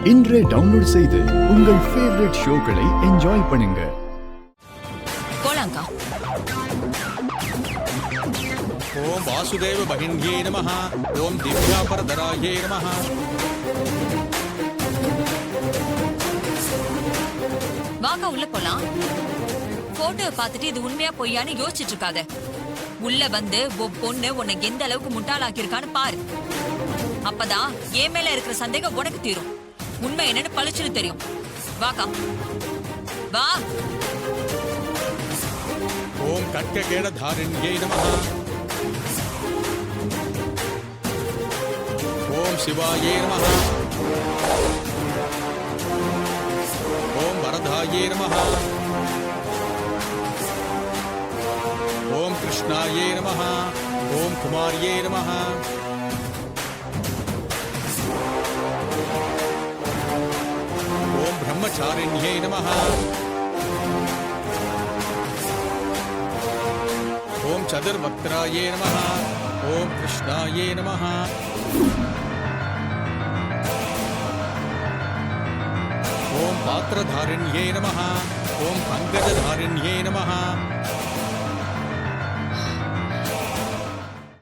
இன்றே டவுன்லோட் செய்து உங்கள் ஃபேவரட் ஷோக்களை என்ஜாய் பண்ணுங்க. போலாங்கா. ஓம் வாசுதேவ பகின்யே நமஹ. ஓம் திவ்யாபரதராயே நமஹ. வாங்க உள்ள போலாம். போட்டோ பார்த்துட்டு இது உண்மையா பொய்யான்னு யோசிச்சுட்டு இருக்காத. உள்ள வந்து பொண்ணு உன்னை எந்த அளவுக்கு முட்டாளாக்கியிருக்கான்னு பாரு. அப்பதான் என் மேல இருக்கிற சந்தேகம் உனக்கு தீரும். உண்மை என்னன்னு பளிச்சுன்னு தெரியும். வாக்கா வா. ஓம் கட்ககேட தாரிண்யே நமஹ. ஓம் சிவாயே நமஹ. ஓம் வரதாயே நமஹ. ஓம் கிருஷ்ணாயே நமஹ. ஓம் குமாரியே நமஹ. ஓம் பிரம்மச்சாரிண்யே நமஹ. ஓம் சதுர்வக்த்ராயே நமஹ. ஓம் கிருஷ்ணாயே நமஹ. ஓம் பாத்திரதாரிண்யே நமஹ. ஓம் பங்கஜதாரிண்யே நமஹ.